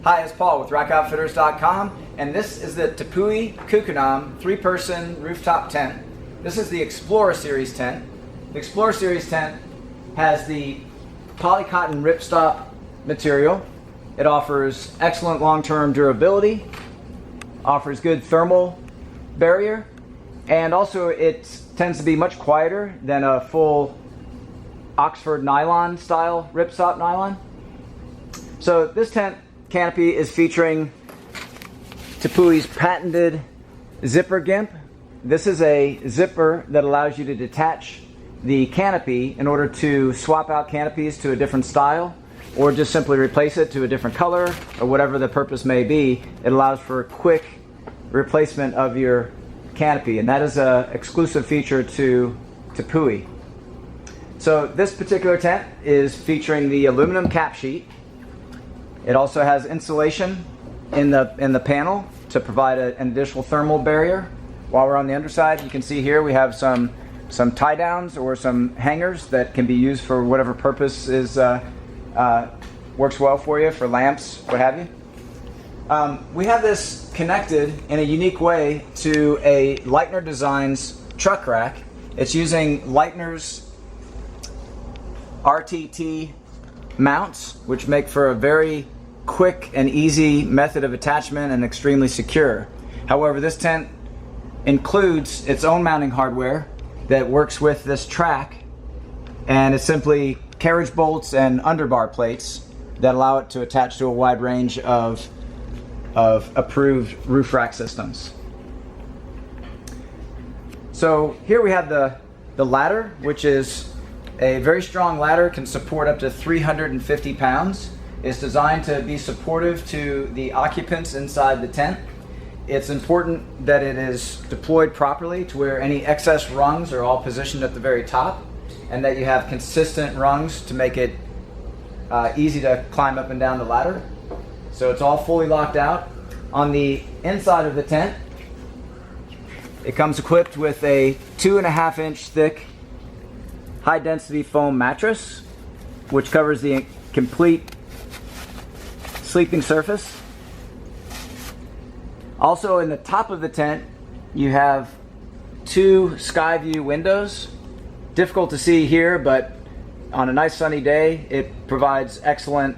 Hi, it's Paul with RackOutfitters.com, and this is the Tepui Kukenam 3-person rooftop tent. This is the Explorer Series tent. The Explorer Series tent has the polycotton ripstop material. It offers excellent long-term durability, offers good thermal barrier, and also it tends to be much quieter than a full Oxford nylon style ripstop nylon. So this tent canopy is featuring Tepui's patented zipper gimp. This is a zipper that allows you to detach the canopy in order to swap out canopies to a different style, or just simply replace it to a different color, or whatever the purpose may be. It allows for a quick replacement of your canopy, and that is an exclusive feature to Tepui. So this particular tent is featuring the aluminum cap sheet. It also has insulation in the panel to provide an additional thermal barrier. While we're on the underside, you can see here we have some tie downs or some hangers that can be used for whatever purpose is works well for you, for lamps, what have you. We have this connected in a unique way to a Leitner Designs truck rack. It's using Leitner's RTT mounts, which make for a very quick and easy method of attachment and extremely secure. However, this tent includes its own mounting hardware that works with this track, and it's simply carriage bolts and underbar plates that allow it to attach to a wide range of approved roof rack systems. So here we have the ladder, which is a very strong ladder, can support up to 350 pounds. It's designed to be supportive to the occupants inside the tent. It's important that it is deployed properly to where any excess rungs are all positioned at the very top, and that you have consistent rungs to make it easy to climb up and down the ladder. So it's all fully locked out. On the inside of the tent, it comes equipped with a 2.5-inch thick high-density foam mattress, which covers the complete sleeping surface. Also, in the top of the tent, you have 2 sky view windows. Difficult to see here, but on a nice sunny day, it provides excellent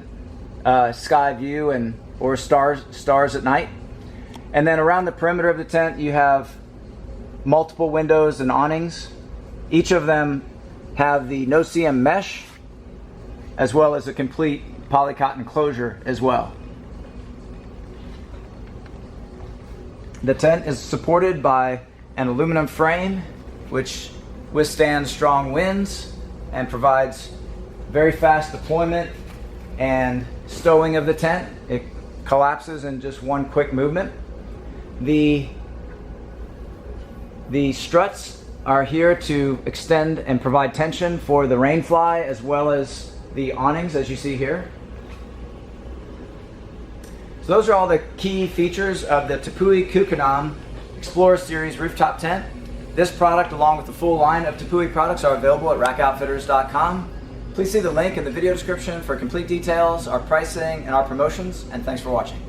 sky view or stars at night. And then around the perimeter of the tent, you have multiple windows and awnings. Each of them have the no-CM mesh, as well as a complete polycotton closure as well. The tent is supported by an aluminum frame which withstands strong winds and provides very fast deployment and stowing of the tent. It collapses in just one quick movement. The struts are here to extend and provide tension for the rainfly, as well as the awnings, as you see here. So those are all the key features of the Tepui Kukenam Explorer Series Rooftop Tent. This product, along with the full line of Tepui products, are available at RackOutfitters.com. Please see the link in the video description for complete details, our pricing, and our promotions, and thanks for watching.